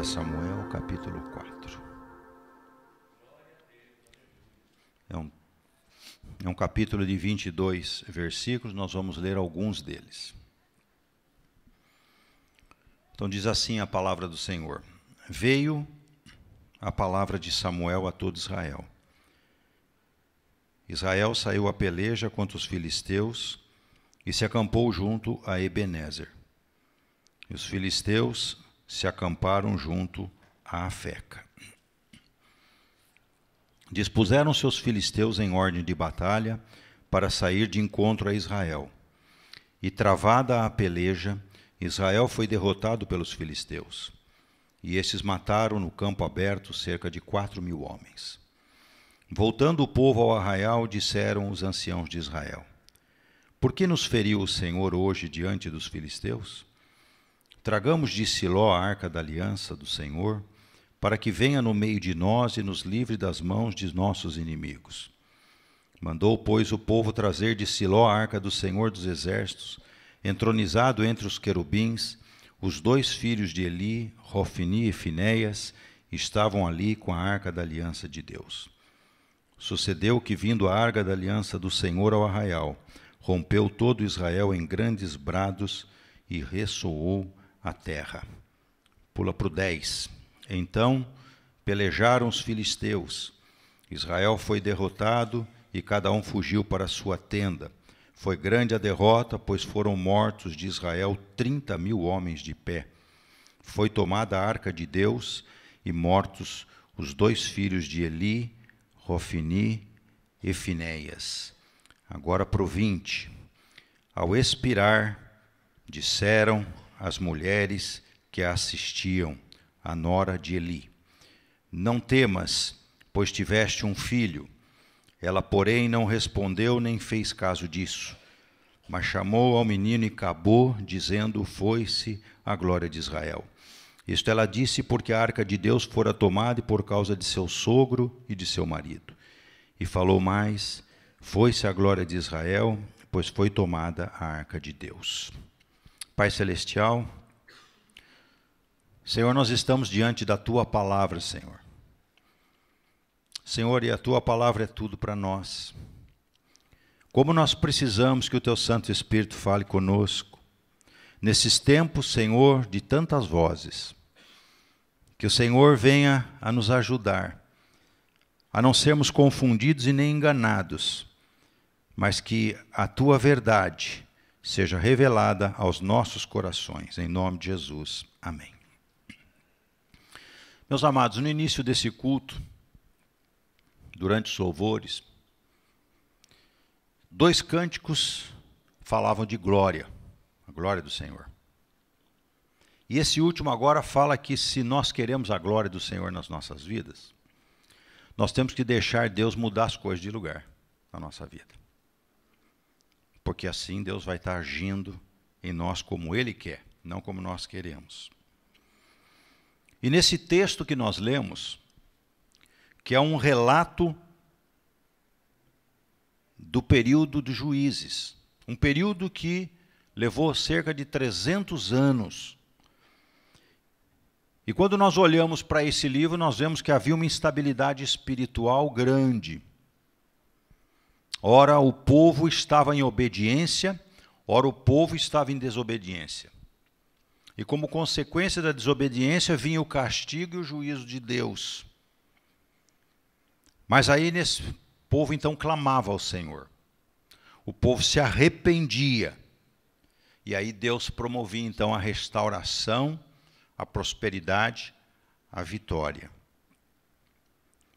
1 Samuel, capítulo 4. É um capítulo de 22 versículos, nós vamos ler alguns deles. Então diz assim a palavra do Senhor: Veio a palavra de Samuel a todo Israel. Israel saiu à peleja contra os filisteus e se acampou junto a Ebenezer. E os filisteus se acamparam junto a Afeca. Dispuseram-se os filisteus em ordem de batalha para sair de encontro a Israel. E travada a peleja, Israel foi derrotado pelos filisteus. E estes mataram no campo aberto cerca de 4.000 homens. Voltando o povo ao arraial, disseram os anciãos de Israel: Por que nos feriu o Senhor hoje diante dos filisteus? Tragamos de Siló a arca da aliança do Senhor, para que venha no meio de nós e nos livre das mãos de nossos inimigos. Mandou, pois, o povo trazer de Siló a arca do Senhor dos exércitos, entronizado entre os querubins. Os 2 filhos de Eli, Hofni e Finéias, estavam ali com a arca da aliança de Deus. Sucedeu que, vindo a arca da aliança do Senhor ao arraial, rompeu todo Israel em grandes brados e ressoou a terra. Pula para o 10. Então pelejaram os filisteus. Israel foi derrotado e cada um fugiu para sua tenda. Foi grande a derrota, pois foram mortos de Israel 30.000 homens de pé. Foi tomada a arca de Deus e mortos os 2 filhos de Eli, Hofni e Finéias. Agora para o 20. Ao expirar, disseram as mulheres que a assistiam, a nora de Eli: Não temas, pois tiveste um filho. Ela, porém, não respondeu nem fez caso disso, mas chamou ao menino e acabou, dizendo: Foi-se a glória de Israel. Isto ela disse porque a arca de Deus fora tomada e por causa de seu sogro e de seu marido. E falou mais: Foi-se a glória de Israel, pois foi tomada a arca de Deus. Pai Celestial, Senhor, nós estamos diante da Tua palavra, Senhor. Senhor, e a Tua palavra é tudo para nós. Como nós precisamos que o Teu Santo Espírito fale conosco, nesses tempos, Senhor, de tantas vozes, que o Senhor venha a nos ajudar, a não sermos confundidos e nem enganados, mas que a Tua verdade seja revelada aos nossos corações, em nome de Jesus. Amém. Meus amados, no início desse culto, durante os louvores, 2 cânticos falavam de glória, a glória do Senhor. E esse último agora fala que se nós queremos a glória do Senhor nas nossas vidas, nós temos que deixar Deus mudar as coisas de lugar na nossa vida. Porque assim Deus vai estar agindo em nós como Ele quer, não como nós queremos. E nesse texto que nós lemos, que é um relato do período de Juízes, um período que levou cerca de 300 anos. E quando nós olhamos para esse livro, nós vemos que havia uma instabilidade espiritual grande. Ora, o povo estava em obediência, ora, o povo estava em desobediência. E como consequência da desobediência vinha o castigo e o juízo de Deus. Mas aí nesse povo então clamava ao Senhor. O povo se arrependia. E aí Deus promovia então a restauração, a prosperidade, a vitória.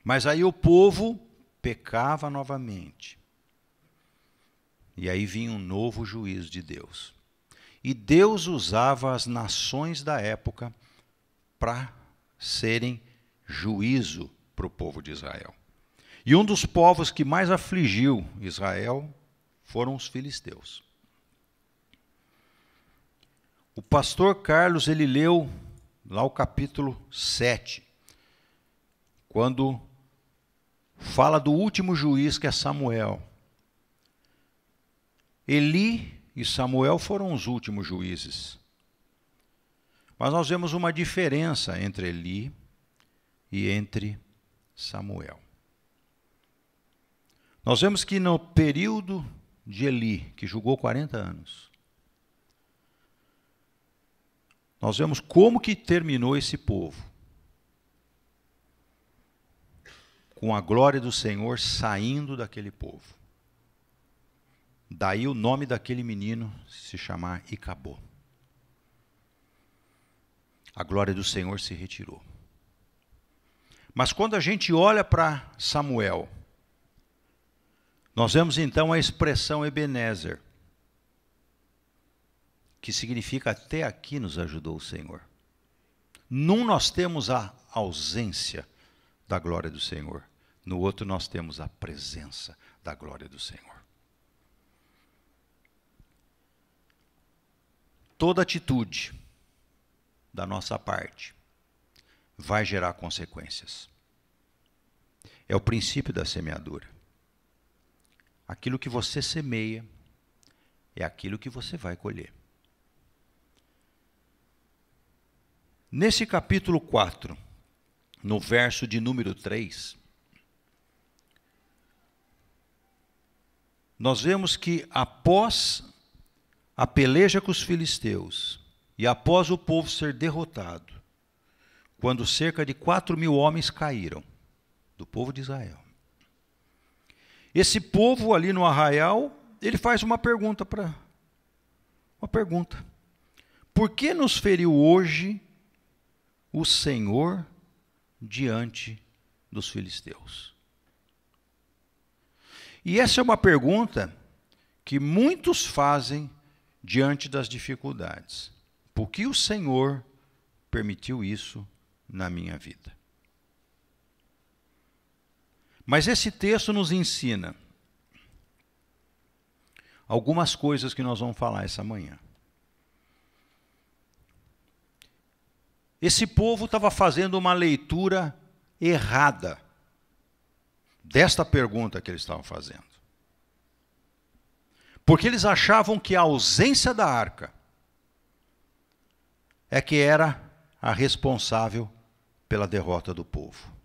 Mas aí o povo pecava novamente. E aí vinha um novo juízo de Deus. E Deus usava as nações da época para serem juízo para o povo de Israel. E um dos povos que mais afligiu Israel foram os filisteus. O pastor Carlos, ele leu lá o capítulo 7, quando fala do último juiz, que é Samuel. Eli e Samuel foram os últimos juízes. Mas nós vemos uma diferença entre Eli e entre Samuel. Nós vemos que no período de Eli, que julgou 40 anos, nós vemos como que terminou esse povo. Com a glória do Senhor saindo daquele povo. Daí o nome daquele menino se chamar Icabô. A glória do Senhor se retirou. Mas quando a gente olha para Samuel, nós vemos então a expressão Ebenezer, que significa até aqui nos ajudou o Senhor. Num nós temos a ausência da glória do Senhor, no outro nós temos a presença da glória do Senhor. Toda atitude da nossa parte vai gerar consequências. É o princípio da semeadura. Aquilo que você semeia é aquilo que você vai colher. Nesse capítulo 4, no verso de número 3, nós vemos que após a peleja com os filisteus e após o povo ser derrotado, quando cerca de 4.000 homens caíram do povo de Israel, esse povo ali no arraial, ele faz uma pergunta. Por que nos feriu hoje o Senhor diante dos filisteus? E essa é uma pergunta que muitos fazem diante das dificuldades. Por que o Senhor permitiu isso na minha vida? Mas esse texto nos ensina algumas coisas que nós vamos falar essa manhã. Esse povo estava fazendo uma leitura errada desta pergunta que eles estavam fazendo. Porque eles achavam que a ausência da arca é que era a responsável pela derrota do povo.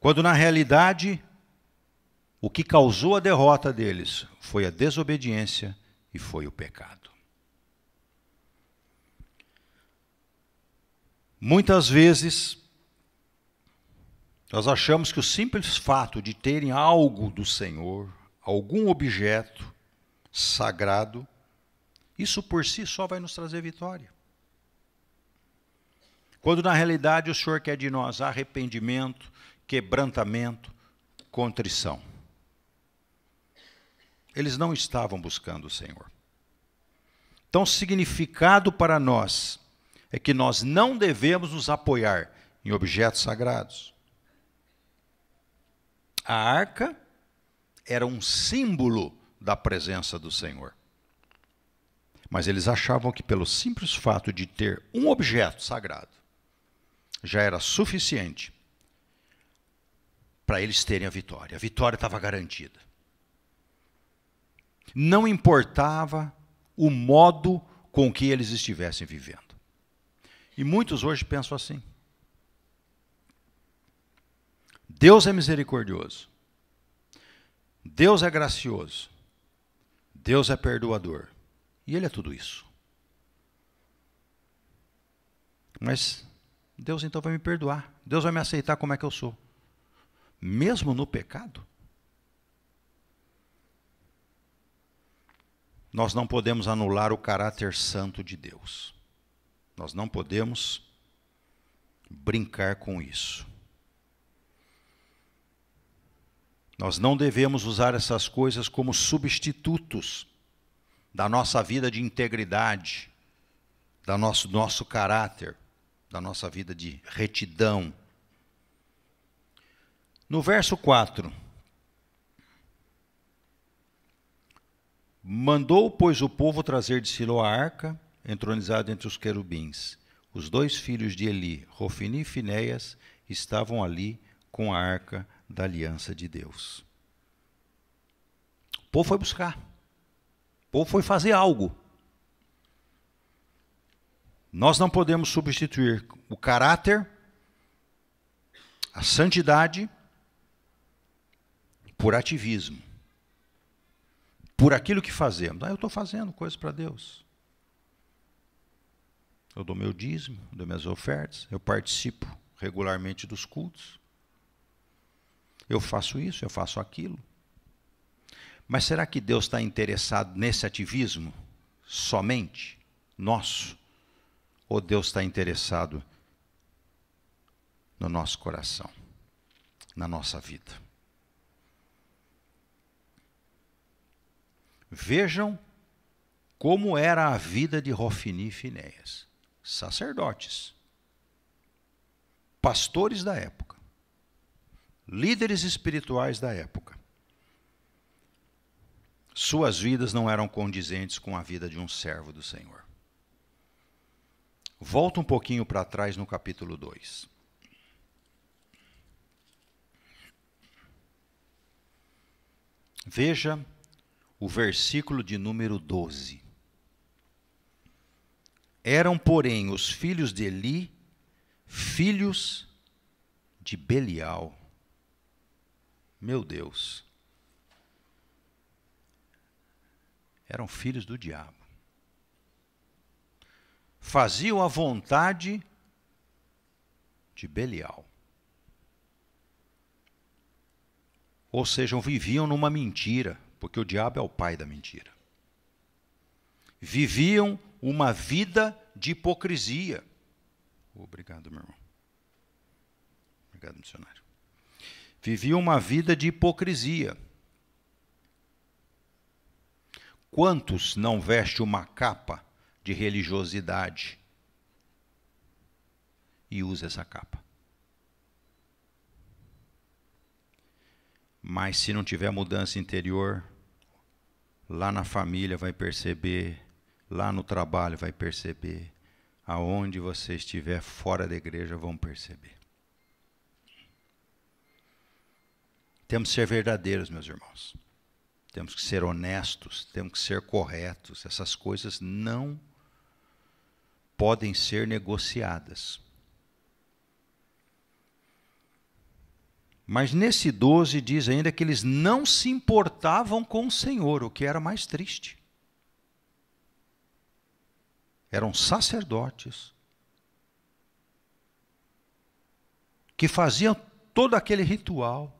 Quando na realidade, o que causou a derrota deles foi a desobediência e foi o pecado. Muitas vezes, nós achamos que o simples fato de terem algo do Senhor, algum objeto sagrado, isso por si só vai nos trazer vitória. Quando na realidade o Senhor quer de nós arrependimento, quebrantamento, contrição. Eles não estavam buscando o Senhor. Então, significado para nós é que nós não devemos nos apoiar em objetos sagrados. A arca era um símbolo da presença do Senhor. Mas eles achavam que pelo simples fato de ter um objeto sagrado, já era suficiente para eles terem a vitória. A vitória estava garantida. Não importava o modo com que eles estivessem vivendo. E muitos hoje pensam assim. Deus é misericordioso. Deus é gracioso. Deus é perdoador. E Ele é tudo isso. Mas Deus então vai me perdoar. Deus vai me aceitar como é que eu sou. Mesmo no pecado? Nós não podemos anular o caráter santo de Deus. Nós não podemos brincar com isso. Nós não devemos usar essas coisas como substitutos da nossa vida de integridade, do nosso caráter, da nossa vida de retidão. No verso 4, mandou, pois, o povo trazer de Silo a arca, entronizada entre os querubins. Os 2 filhos de Eli, Rofini e Finéias, estavam ali com a arca da aliança de Deus. O povo foi buscar. O povo foi fazer algo. Nós não podemos substituir o caráter, a santidade, por ativismo, por aquilo que fazemos. Eu estou fazendo coisas para Deus. Eu dou meu dízimo, dou minhas ofertas, eu participo regularmente dos cultos. Eu faço isso, eu faço aquilo. Mas será que Deus está interessado nesse ativismo somente nosso? Ou Deus está interessado no nosso coração, na nossa vida? Vejam como era a vida de Hofni e Finéias, sacerdotes, pastores da época, líderes espirituais da época. Suas vidas não eram condizentes com a vida de um servo do Senhor. Volta um pouquinho para trás no capítulo 2. Veja o versículo de número 12. Eram, porém, os filhos de Eli, filhos de Belial. Meu Deus. Eram filhos do diabo. Faziam a vontade de Belial. Ou seja, viviam numa mentira, porque o diabo é o pai da mentira. Viviam uma vida de hipocrisia. Obrigado, meu irmão. Obrigado, missionário. Viviam uma vida de hipocrisia. Quantos não vestem uma capa de religiosidade e usa essa capa? Mas se não tiver mudança interior, lá na família vai perceber, lá no trabalho vai perceber, aonde você estiver fora da igreja vão perceber. Temos que ser verdadeiros, meus irmãos. Temos que ser honestos, temos que ser corretos. Essas coisas não podem ser negociadas. Mas nesse 12 diz ainda que eles não se importavam com o Senhor, o que era mais triste. Eram sacerdotes que faziam todo aquele ritual,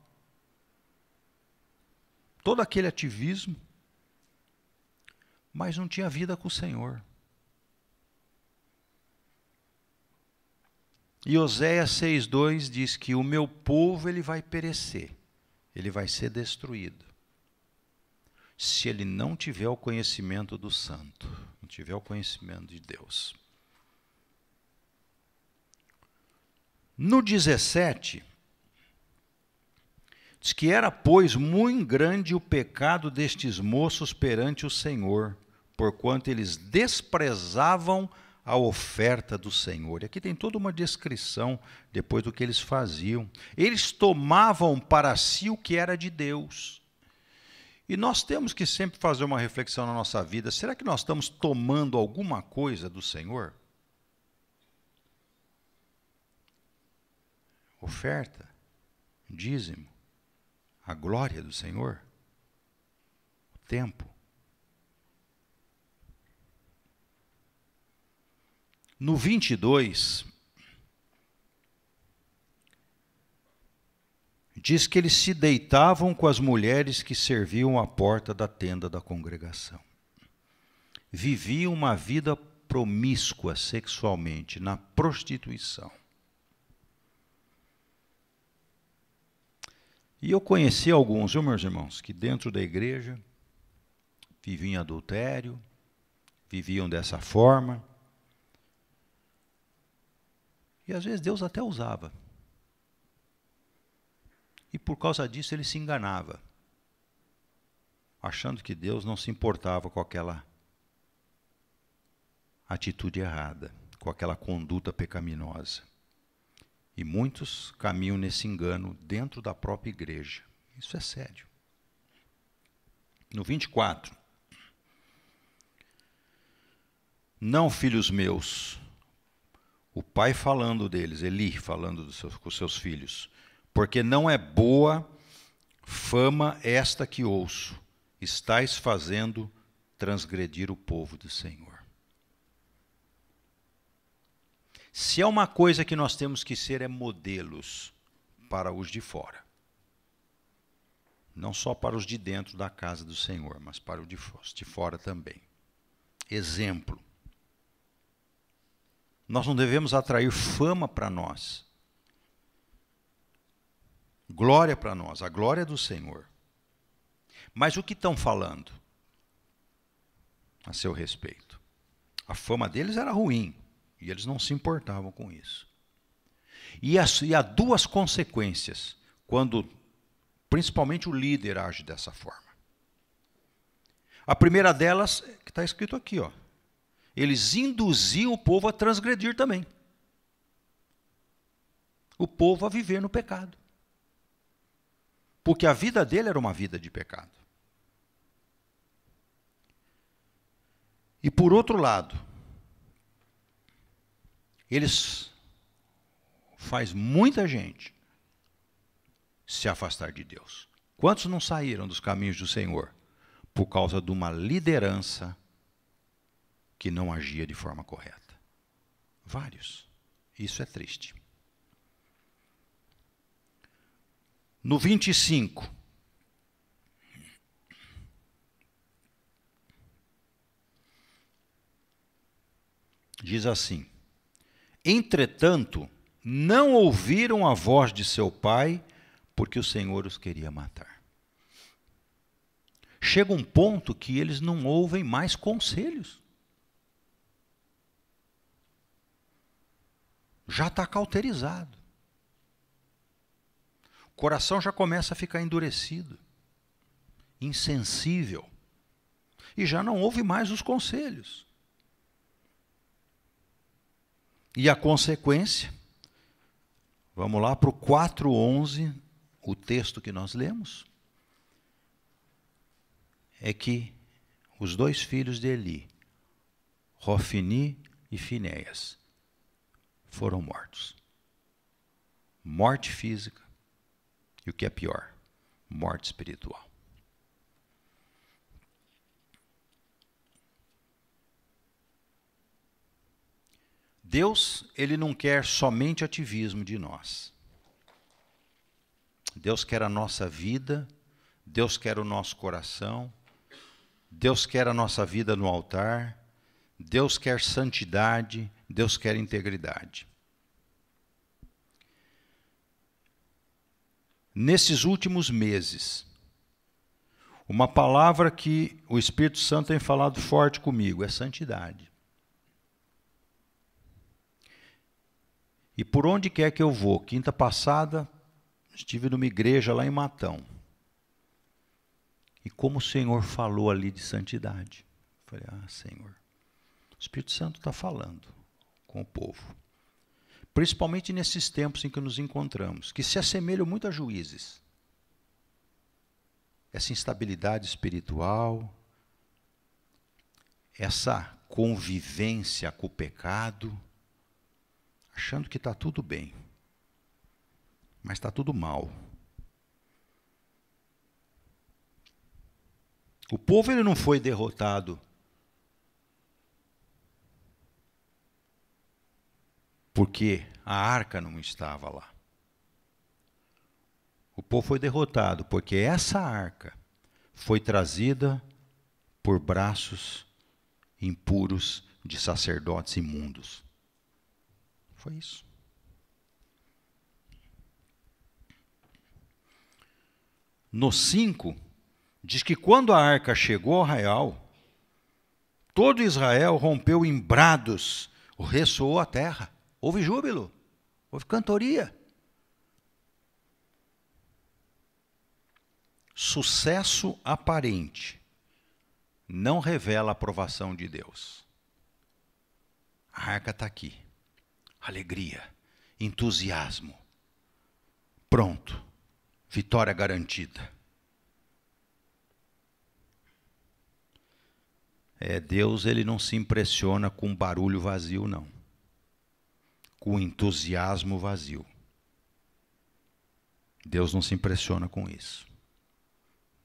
todo aquele ativismo, mas não tinha vida com o Senhor. E Oséias 6,2 diz que o meu povo ele vai perecer, ele vai ser destruído, se ele não tiver o conhecimento do Santo, não tiver o conhecimento de Deus. No 17, diz que era, pois, muito grande o pecado destes moços perante o Senhor, porquanto eles desprezavam a oferta do Senhor. E aqui tem toda uma descrição depois do que eles faziam. Eles tomavam para si o que era de Deus. E nós temos que sempre fazer uma reflexão na nossa vida. Será que nós estamos tomando alguma coisa do Senhor? Oferta, dízimo, a glória do Senhor, o tempo. No 22, diz que eles se deitavam com as mulheres que serviam à porta da tenda da congregação. Viviam uma vida promíscua sexualmente, na prostituição. E eu conheci alguns, viu, meus irmãos, que dentro da igreja viviam em adultério, viviam dessa forma. E às vezes Deus até usava. E por causa disso ele se enganava, achando que Deus não se importava com aquela atitude errada, com aquela conduta pecaminosa. E muitos caminham nesse engano dentro da própria igreja. Isso é sério. No 24. Não, filhos meus, O pai falando deles, Eli falando com seus filhos. Porque não é boa fama esta que ouço. Estais fazendo transgredir o povo do Senhor. Se é uma coisa que nós temos que ser, é modelos para os de fora. Não só para os de dentro da casa do Senhor, mas para os de fora também. Exemplo. Nós não devemos atrair fama para nós. Glória para nós, a glória é do Senhor. Mas o que estão falando a seu respeito? A fama deles era ruim, e eles não se importavam com isso. E há duas consequências, quando principalmente o líder age dessa forma. A primeira delas, que está escrito aqui, ó. Eles induziam o povo a transgredir também. O povo a viver no pecado. Porque a vida dele era uma vida de pecado. E por outro lado, eles faz muita gente se afastar de Deus. Quantos não saíram dos caminhos do Senhor por causa de uma liderança que não agia de forma correta? Vários. Isso é triste. No 25, diz assim: entretanto, não ouviram a voz de seu pai, porque o Senhor os queria matar. Chega um ponto que eles não ouvem mais conselhos. Já está cauterizado. O coração já começa a ficar endurecido, insensível, e já não ouve mais os conselhos. E a consequência, vamos lá para o 4:11, o texto que nós lemos, é que os dois filhos de Eli, Hofni e Finéias, foram mortos. Morte física e, o que é pior, morte espiritual. Deus, ele não quer somente ativismo de nós. Deus quer a nossa vida, Deus quer o nosso coração, Deus quer a nossa vida no altar, Deus quer santidade, Deus quer integridade. Nesses últimos meses, uma palavra que o Espírito Santo tem falado forte comigo é santidade. E por onde quer que eu vou, quinta passada, estive numa igreja lá em Matão. E como o Senhor falou ali de santidade. Eu falei, Senhor, o Espírito Santo está falando com o povo. Principalmente nesses tempos em que nos encontramos, que se assemelham muito a juízes. Essa instabilidade espiritual, essa convivência com o pecado, achando que está tudo bem, mas está tudo mal. O povo ele não foi derrotado porque a arca não estava lá. O povo foi derrotado porque essa arca foi trazida por braços impuros de sacerdotes imundos. Foi isso. No 5, diz que quando a arca chegou ao arraial, todo Israel rompeu em brados, ressoou a terra. Houve júbilo, houve cantoria. Sucesso aparente não revela a aprovação de Deus. A arca está aqui. Alegria, entusiasmo. Pronto, vitória garantida. Deus ele não se impressiona com barulho vazio, não. com entusiasmo vazio. Deus não se impressiona com isso.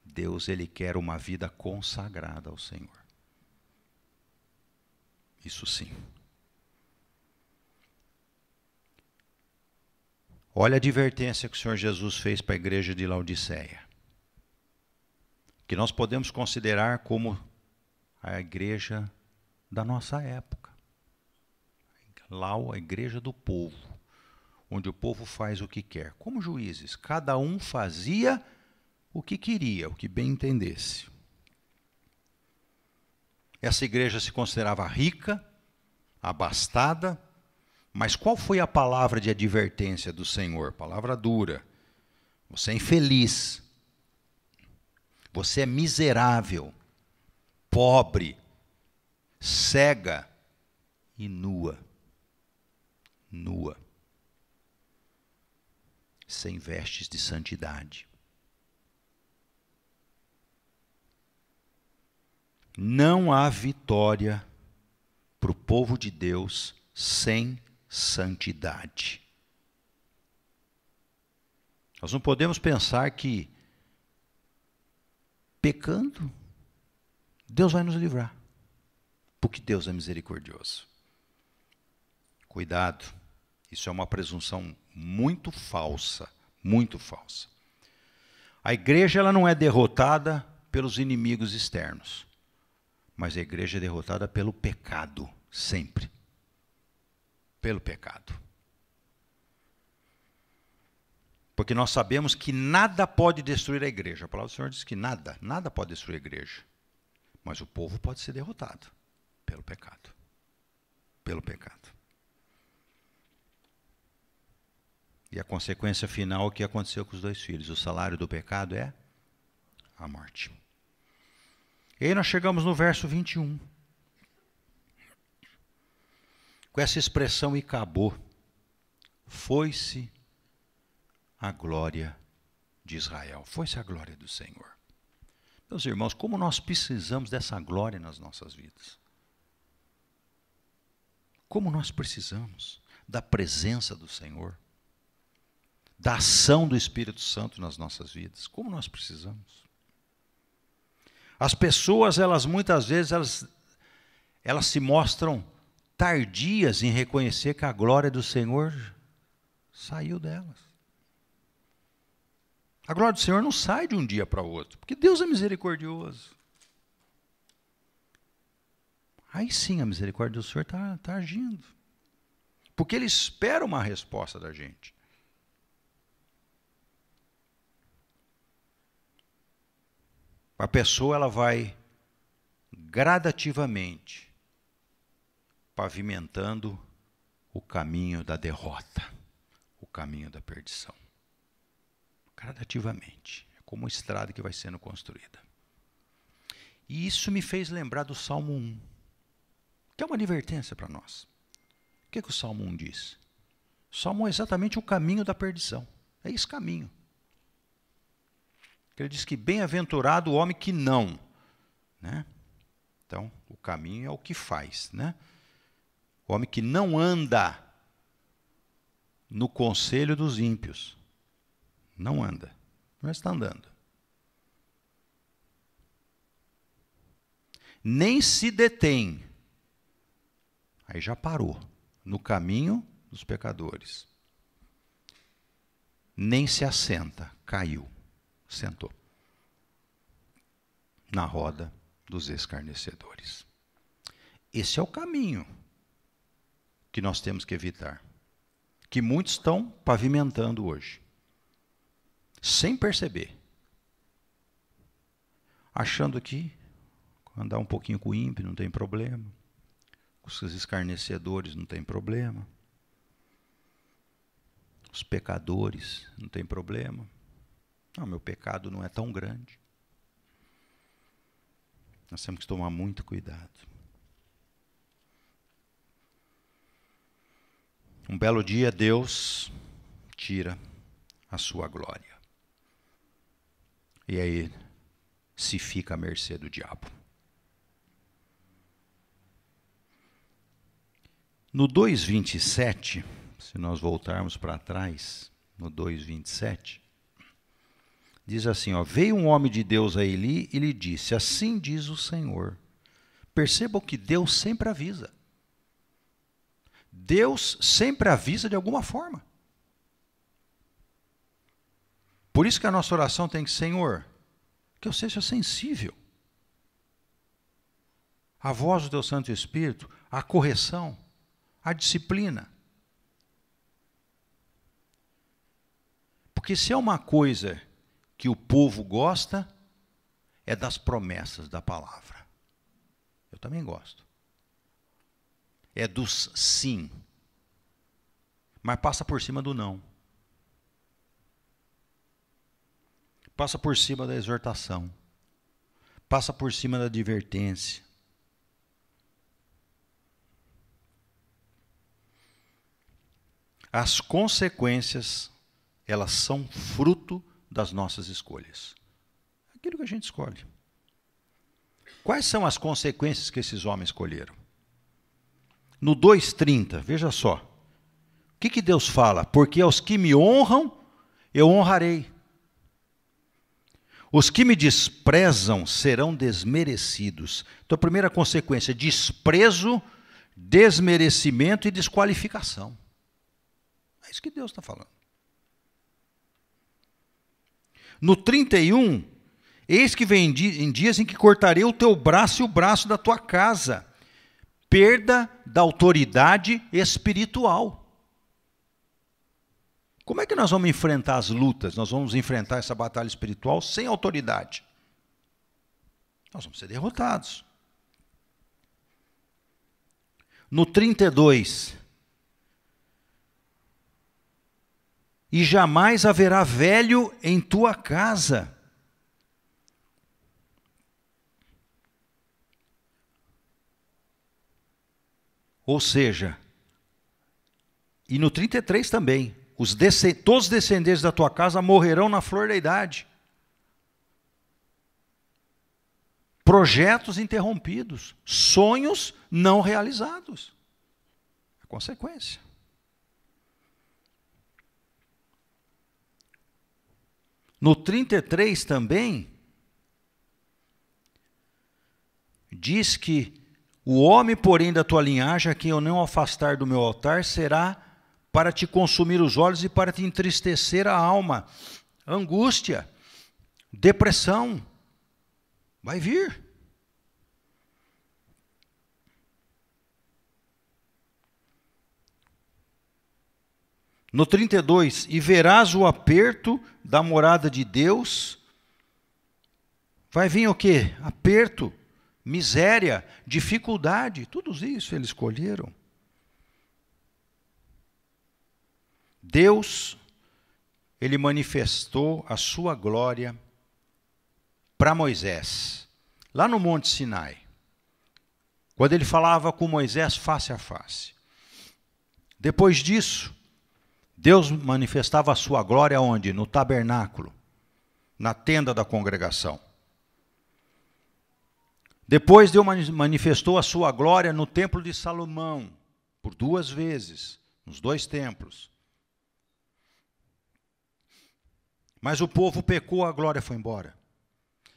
Deus, ele quer uma vida consagrada ao Senhor. Isso sim. Olha a advertência que o Senhor Jesus fez para a igreja de Laodiceia, que nós podemos considerar como a igreja da nossa época. Lá a igreja do povo, onde o povo faz o que quer. Como juízes, cada um fazia o que queria, o que bem entendesse. Essa igreja se considerava rica, abastada, mas qual foi a palavra de advertência do Senhor? Palavra dura. Você é infeliz. Você é miserável, pobre, cega e nua. Nua. Sem vestes de santidade. Não há vitória para o povo de Deus sem santidade. Nós não podemos pensar que pecando, Deus vai nos livrar, porque Deus é misericordioso. Cuidado, isso é uma presunção muito falsa, muito falsa. A igreja ela não é derrotada pelos inimigos externos, mas a igreja é derrotada pelo pecado, sempre. Pelo pecado. Porque nós sabemos que nada pode destruir a igreja. A palavra do Senhor diz que nada pode destruir a igreja. Mas o povo pode ser derrotado pelo pecado. Pelo pecado. E a consequência final é o que aconteceu com os dois filhos. O salário do pecado é a morte. E aí nós chegamos no verso 21. Com essa expressão, e acabou, foi-se a glória de Israel, foi-se a glória do Senhor. Meus irmãos, como nós precisamos dessa glória nas nossas vidas. Como nós precisamos da presença do Senhor, da ação do Espírito Santo nas nossas vidas. Como nós precisamos. As pessoas, muitas vezes, elas se mostram tardias em reconhecer que a glória do Senhor saiu delas. A glória do Senhor não sai de um dia para o outro, porque Deus é misericordioso. Aí sim a misericórdia do Senhor está agindo. Porque Ele espera uma resposta da gente. A pessoa ela vai gradativamente pavimentando o caminho da derrota, o caminho da perdição. Gradativamente. É como uma estrada que vai sendo construída. E isso me fez lembrar do Salmo 1, que é uma advertência para nós. O que o Salmo 1 diz? O Salmo 1 é exatamente o caminho da perdição. É esse caminho. Ele diz que bem-aventurado o homem que não. Né? Então, o caminho é o que faz. Né? O homem que não anda no conselho dos ímpios. Não anda. Não está andando. Nem se detém. Aí já parou. No caminho dos pecadores. Nem se assenta. Caiu. Sentou. Na roda dos escarnecedores. Esse é o caminho que nós temos que evitar. Que muitos estão pavimentando hoje. Sem perceber. Achando que andar um pouquinho com o ímpio não tem problema. Com os escarnecedores não tem problema. Os pecadores não tem problema. Não, meu pecado não é tão grande. Nós temos que tomar muito cuidado. Um belo dia, Deus tira a sua glória. E aí se fica à mercê do diabo. No 2:27, se nós voltarmos para trás, no 2:27, diz assim, ó, veio um homem de Deus a Eli e lhe disse, assim diz o Senhor. Percebam que Deus sempre avisa. Deus sempre avisa de alguma forma. Por isso que a nossa oração tem que, Senhor, que eu seja sensível à voz do teu Santo Espírito, à correção, à disciplina. Porque se é uma coisa que o povo gosta, é das promessas da palavra. Eu também gosto. É dos sim. Mas passa por cima do não. Passa por cima da exortação. Passa por cima da advertência. As consequências, elas são fruto das nossas escolhas. Aquilo que a gente escolhe. Quais são as consequências que esses homens escolheram? No 2:30, veja só. O que Deus fala? Porque aos que me honram, eu honrarei. Os que me desprezam serão desmerecidos. Então, a primeira consequência, desprezo, desmerecimento e desqualificação. É isso que Deus está falando. No 31, eis que vem em dias em que cortarei o teu braço e o braço da tua casa. Perda da autoridade espiritual. Como é que nós vamos enfrentar as lutas? Nós vamos enfrentar essa batalha espiritual sem autoridade. Nós vamos ser derrotados. No 32, e jamais haverá velho em tua casa. Ou seja, e no 33 também, todos os descendentes da tua casa morrerão na flor da idade. Projetos interrompidos, sonhos não realizados. A consequência. No 33 também, diz que o homem, porém, da tua linhagem, a quem eu não afastar do meu altar, será para te consumir os olhos e para te entristecer a alma. Angústia, depressão, vai vir. No 32, e verás o aperto da morada de Deus. Vai vir o quê? Aperto, miséria, dificuldade, tudo isso eles escolheram. Deus, ele manifestou a sua glória para Moisés, lá no Monte Sinai, quando ele falava com Moisés face a face. Depois disso, Deus manifestava a sua glória onde? No tabernáculo, na tenda da congregação. Depois Deus manifestou a sua glória no templo de Salomão, por 2 vezes, nos 2 templos. Mas o povo pecou, a glória foi embora.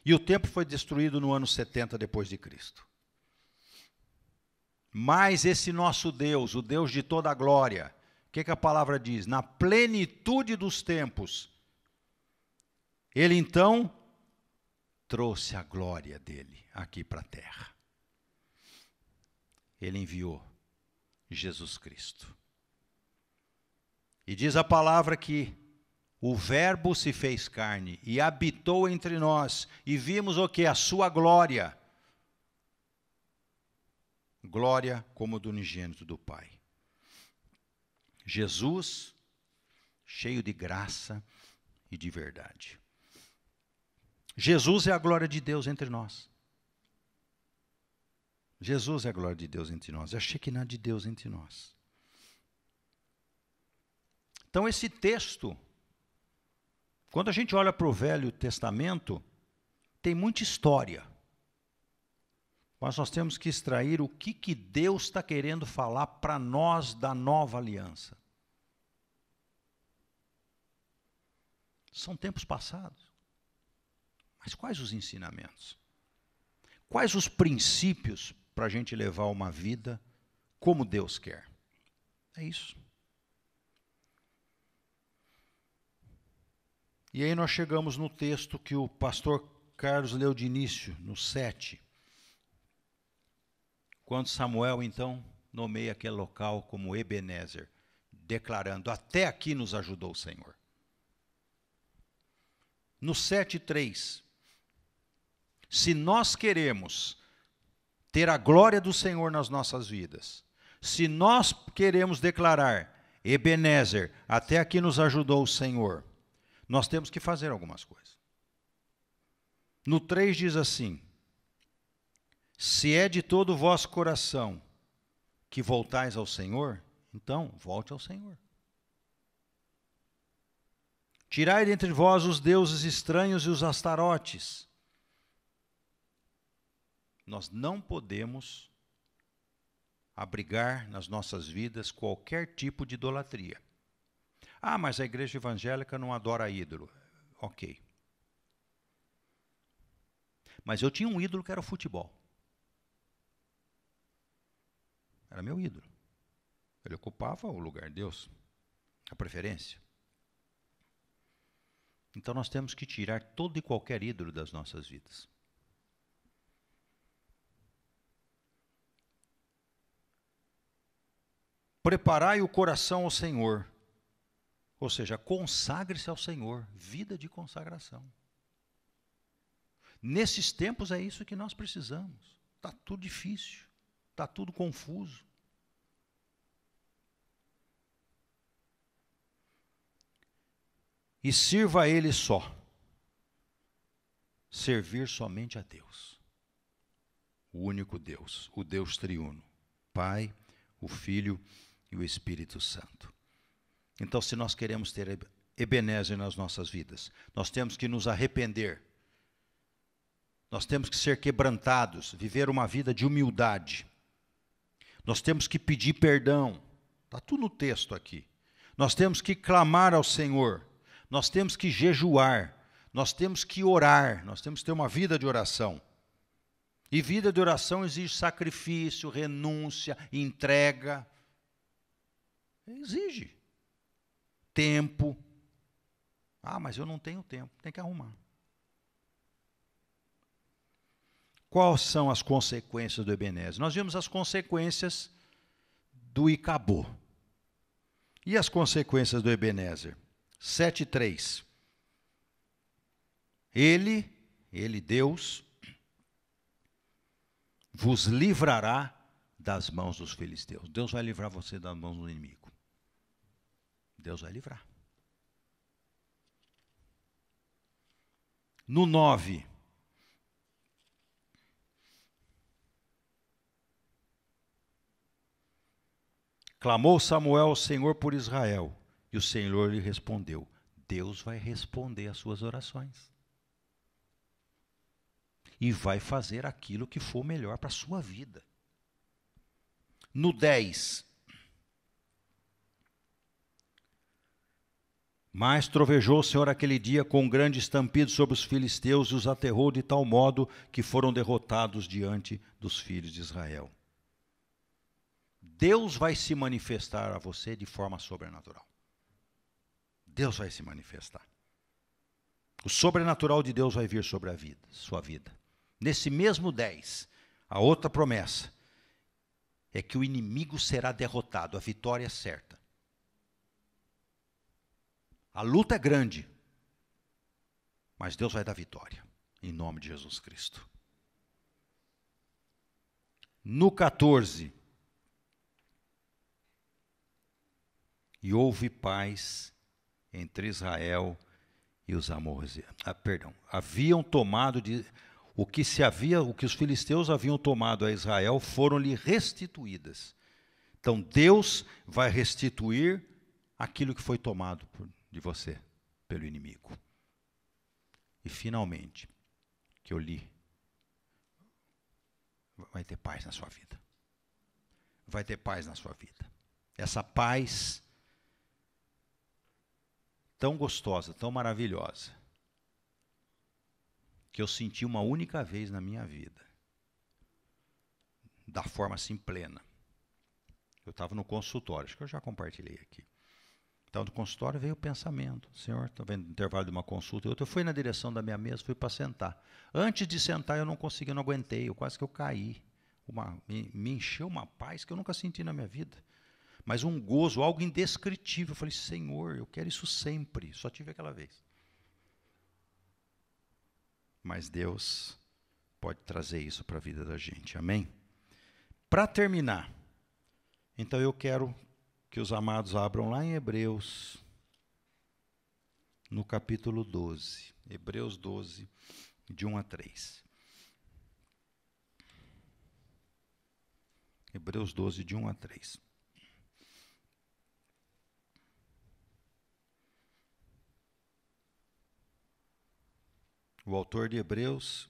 E o templo foi destruído no ano 70 depois de Cristo. Mas esse nosso Deus, o Deus de toda a glória, o que a palavra diz? Na plenitude dos tempos, ele então trouxe a glória dele aqui para a terra. Ele enviou Jesus Cristo. E diz a palavra que o Verbo se fez carne e habitou entre nós, e vimos o que? A sua glória. Glória como do unigênito do Pai. Jesus, cheio de graça e de verdade. Jesus é a glória de Deus entre nós. Jesus é a glória de Deus entre nós. É a Shekinah de Deus entre nós. Então esse texto, quando a gente olha para o Velho Testamento, tem muita história. Mas nós temos que extrair o que Deus está querendo falar para nós da nova aliança. São tempos passados. Mas quais os ensinamentos? Quais os princípios para a gente levar uma vida como Deus quer? É isso. E aí nós chegamos no texto que o pastor Carlos leu de início, no 7. Quando Samuel, então, nomeia aquele local como Ebenezer, declarando, até aqui nos ajudou o Senhor. No 7:3, se nós queremos ter a glória do Senhor nas nossas vidas, se nós queremos declarar, Ebenezer, até aqui nos ajudou o Senhor, nós temos que fazer algumas coisas. No 3 diz assim, se é de todo o vosso coração que voltais ao Senhor, então volte ao Senhor. Tirai dentre vós os deuses estranhos e os astarotes. Nós não podemos abrigar nas nossas vidas qualquer tipo de idolatria. Ah, mas a igreja evangélica não adora ídolo. Ok. Mas eu tinha um ídolo que era o futebol. Era meu ídolo. Ele ocupava o lugar de Deus, a preferência. Então nós temos que tirar todo e qualquer ídolo das nossas vidas. Preparai o coração ao Senhor. Ou seja, consagre-se ao Senhor. Vida de consagração. Nesses tempos é isso que nós precisamos. Está tudo difícil. Está tudo confuso. E sirva a Ele só. Servir somente a Deus. O único Deus. O Deus triuno. Pai, o Filho e o Espírito Santo. Então, se nós queremos ter Ebenezer nas nossas vidas, nós temos que nos arrepender. Nós temos que ser quebrantados, viver uma vida de humildade. Nós temos que pedir perdão. Está tudo no texto aqui. Nós temos que clamar ao Senhor. Nós temos que jejuar. Nós temos que orar. Nós temos que ter uma vida de oração. E vida de oração exige sacrifício, renúncia, entrega. Exige. Tempo. Ah, mas eu não tenho tempo. Tem que arrumar. Quais são as consequências do Ebenezer? Nós vimos as consequências do Icabô. E as consequências do Ebenezer? 7:3. Ele, Deus, vos livrará das mãos dos filisteus. Deus vai livrar você das mãos do inimigo. Deus vai livrar. No 9. Clamou Samuel ao Senhor por Israel, e o Senhor lhe respondeu. Deus vai responder às suas orações. E vai fazer aquilo que for melhor para a sua vida. No 10. Mas trovejou o Senhor aquele dia com um grande estampido sobre os filisteus e os aterrou de tal modo que foram derrotados diante dos filhos de Israel. Deus vai se manifestar a você de forma sobrenatural. Deus vai se manifestar. O sobrenatural de Deus vai vir sobre a vida, sua vida. Nesse mesmo 10, a outra promessa é que o inimigo será derrotado, a vitória é certa. A luta é grande, mas Deus vai dar vitória, em nome de Jesus Cristo. No 14, e houve paz entre Israel e os amorreus. Haviam tomado o que os filisteus haviam tomado a Israel, foram-lhe restituídas. Então Deus vai restituir aquilo que foi tomado de você pelo inimigo. E finalmente, que eu li, vai ter paz na sua vida. Vai ter paz na sua vida. Essa paz tão gostosa, tão maravilhosa, que eu senti uma única vez na minha vida, da forma assim plena. Eu estava no consultório, acho que eu já compartilhei aqui. Então, do consultório veio o pensamento. Senhor, estou vendo no intervalo de uma consulta e outra. Eu fui na direção da minha mesa, fui para sentar. Antes de sentar, eu não consegui, eu não aguentei. Quase que eu caí. Me encheu uma paz que eu nunca senti na minha vida. Mas um gozo, algo indescritível. Eu falei, Senhor, eu quero isso sempre. Só tive aquela vez. Mas Deus pode trazer isso para a vida da gente. Amém? Para terminar, então eu quero que os amados abram lá em Hebreus, no capítulo 12. Hebreus 12, de 1 a 3. Hebreus 12, de 1 a 3. O autor de Hebreus,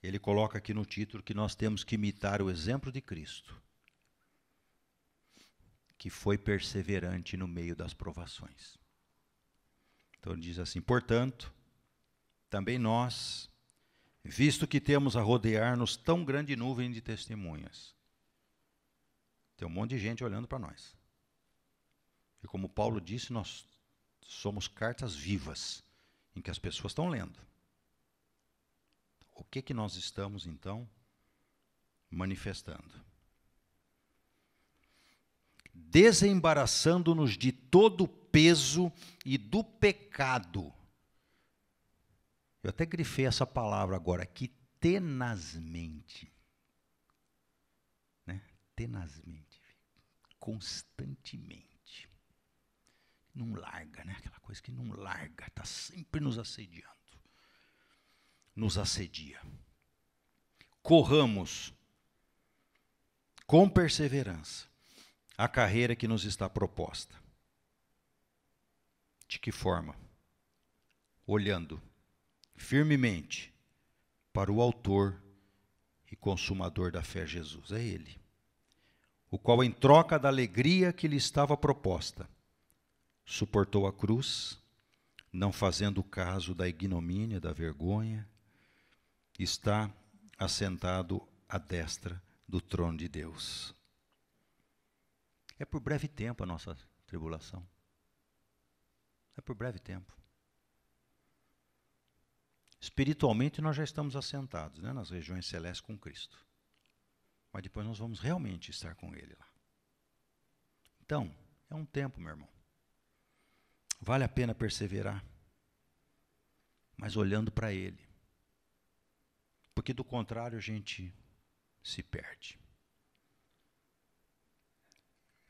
ele coloca aqui no título que nós temos que imitar o exemplo de Cristo, que foi perseverante no meio das provações. Então ele diz assim, portanto, também nós, visto que temos a rodear-nos tão grande nuvem de testemunhas. Tem um monte de gente olhando para nós. E como Paulo disse, nós somos cartas vivas, em que as pessoas estão lendo. O que nós estamos, então, manifestando? Desembaraçando-nos de todo o peso e do pecado. Eu até grifei essa palavra agora, que tenazmente. Né? Tenazmente. Constantemente. Não larga, né? Aquela coisa que não larga, está sempre nos assediando. Nos assedia. Corramos com perseverança a carreira que nos está proposta. De que forma? Olhando firmemente para o autor e consumador da fé, Jesus. É Ele. O qual, em troca da alegria que lhe estava proposta, suportou a cruz, não fazendo caso da ignomínia, da vergonha, está assentado à destra do trono de Deus. É por breve tempo a nossa tribulação. É por breve tempo. Espiritualmente nós já estamos assentados, né, nas regiões celestes com Cristo. Mas depois nós vamos realmente estar com Ele lá. Então, é um tempo, meu irmão. Vale a pena perseverar, mas olhando para Ele. Porque do contrário a gente se perde.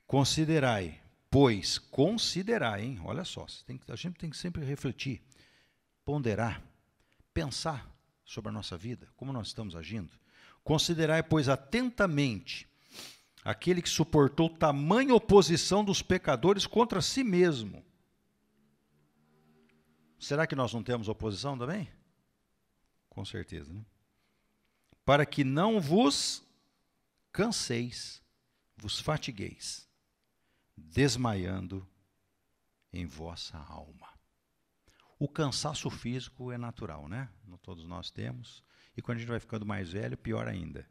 Considerai, pois, considerai, hein? Olha só, a gente tem que sempre refletir, ponderar, pensar sobre a nossa vida, como nós estamos agindo. Considerai, pois, atentamente aquele que suportou tamanha oposição dos pecadores contra si mesmo. Será que nós não temos oposição também? Com certeza, né? Para que não vos canseis, vos fatigueis, desmaiando em vossa alma. O cansaço físico é natural, né? Todos nós temos. E quando a gente vai ficando mais velho, pior ainda.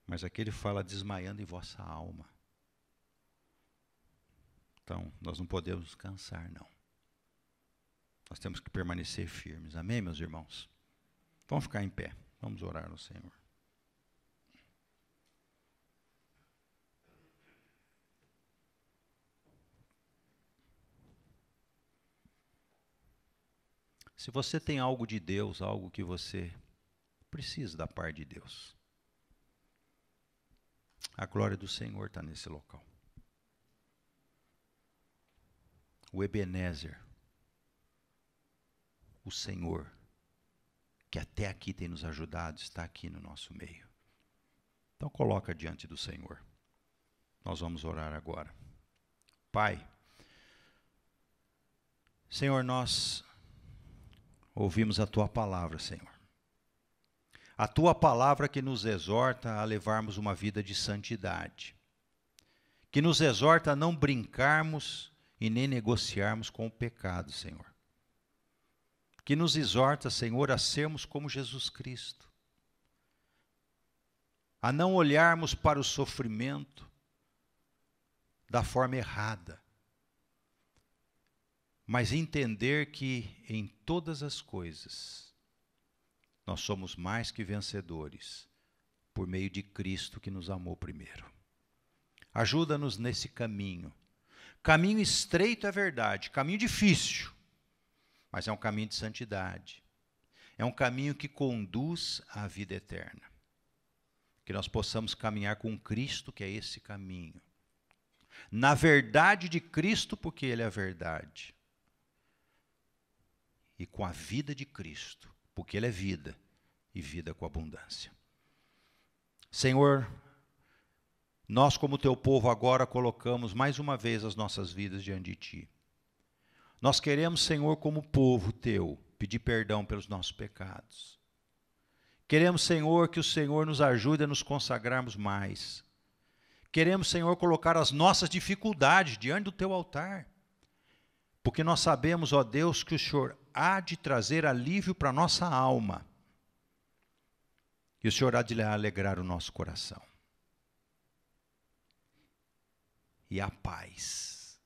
Mas aqui ele fala desmaiando em vossa alma. Então, nós não podemos cansar, não. Nós temos que permanecer firmes. Amém, meus irmãos? Vamos ficar em pé. Vamos orar no Senhor. Se você tem algo de Deus, algo que você precisa da parte de Deus, a glória do Senhor está nesse local. O Ebenezer, o Senhor, que até aqui tem nos ajudado, está aqui no nosso meio. Então coloca diante do Senhor. Nós vamos orar agora. Pai, Senhor, nós ouvimos a Tua palavra, Senhor. A Tua palavra que nos exorta a levarmos uma vida de santidade. que nos exorta a não brincarmos e nem negociarmos com o pecado, Senhor. Que nos exorta, Senhor, a sermos como Jesus Cristo, a não olharmos para o sofrimento da forma errada, mas entender que em todas as coisas nós somos mais que vencedores por meio de Cristo que nos amou primeiro. Ajuda-nos nesse caminho. Caminho estreito é verdade, caminho difícil, mas é um caminho de santidade. É um caminho que conduz à vida eterna. Que nós possamos caminhar com Cristo, que é esse caminho. Na verdade de Cristo, porque Ele é a verdade. E com a vida de Cristo, porque Ele é vida, e vida com abundância. Senhor, nós como Teu povo agora colocamos mais uma vez as nossas vidas diante de Ti. Nós queremos, Senhor, como povo Teu, pedir perdão pelos nossos pecados. Queremos, Senhor, que o Senhor nos ajude a nos consagrarmos mais. Queremos, Senhor, colocar as nossas dificuldades diante do Teu altar. Porque nós sabemos, ó Deus, que o Senhor há de trazer alívio para a nossa alma. E o Senhor há de alegrar o nosso coração. E a paz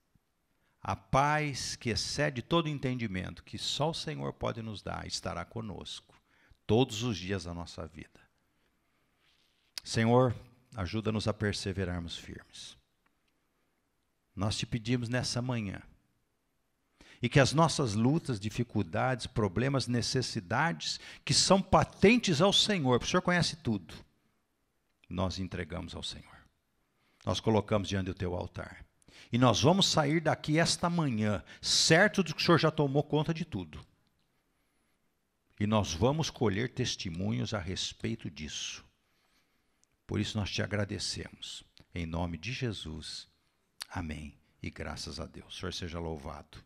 que excede todo entendimento, que só o Senhor pode nos dar, estará conosco todos os dias da nossa vida. Senhor, ajuda-nos a perseverarmos firmes. Nós te pedimos nessa manhã, e que as nossas lutas, dificuldades, problemas, necessidades, que são patentes ao Senhor, porque o Senhor conhece tudo, nós entregamos ao Senhor. Nós colocamos diante do Teu altar. E nós vamos sair daqui esta manhã, certo de que o Senhor já tomou conta de tudo. E nós vamos colher testemunhos a respeito disso. Por isso nós te agradecemos. Em nome de Jesus. Amém. E graças a Deus. O Senhor seja louvado.